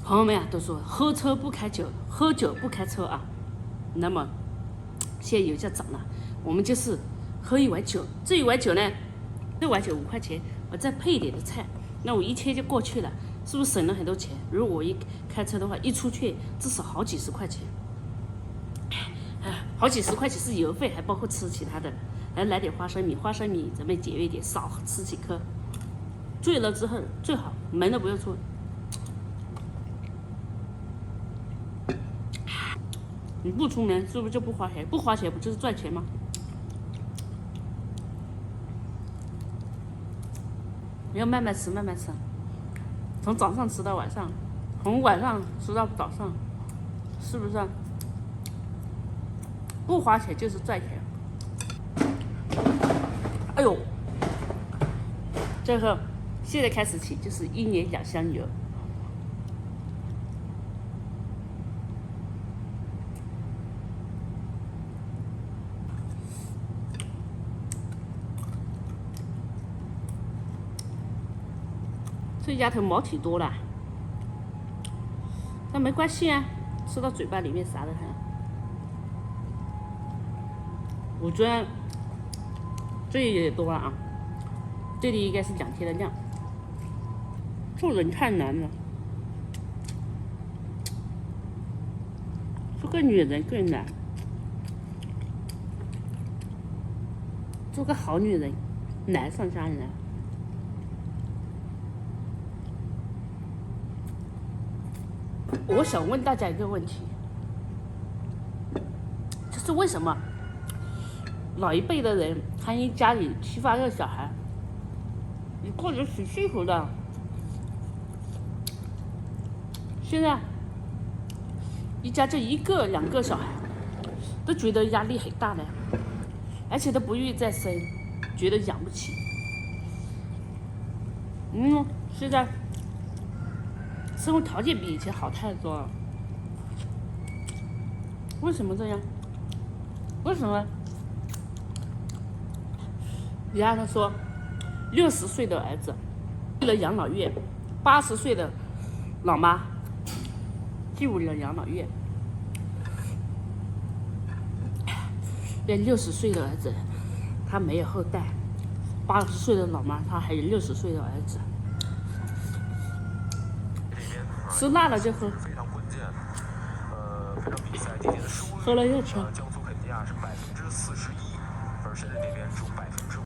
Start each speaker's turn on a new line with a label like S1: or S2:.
S1: 朋友們啊，都說喝車不開酒，喝酒不開車啊。那麼現在油價漲了，我們就是喝一碗酒，這一碗酒呢，这碗酒5塊錢，我再配一點的菜，那我一天就過去了，是不是省了很多錢？如果我一開車的話，一出去至少好幾十塊錢，好幾十塊錢是油費，還包括吃其他的，還來點花生米，花生米咱們節約一點，少吃幾顆。醉了之後最好門都不用出。你不出门是不是就不花錢？不花錢不就是賺錢嗎？你要慢慢吃，慢慢吃，從早上吃到晚上，从晚上吃到早上，是不是啊？不花錢就是賺錢。哎呦，这个现在開始起就是1年2箱油。这丫頭毛挺多了，但沒關係啊，吃到嘴巴裡面啥的很。我覺得這也多了啊，這裡應該是2天的量。做人太難了，做個女人更難，做個好女人難上加難。我想問大家一個問題，就是為什麼老一輩的人他一家裡7、8個小孩，你過得挺幸福的，現在一家就1個2個小孩，都覺得壓力很大的，而且都不願意再生，覺得養不起。現在生活條件比以前好太多了，為什麼這樣？為什麼？人家說，60歲的兒子進了養老院，80歲的老媽進入了養老院。那60歲的兒子他沒有後代，80歲的老媽他還有60歲的兒子。吃辣了就喝，喝了又吃。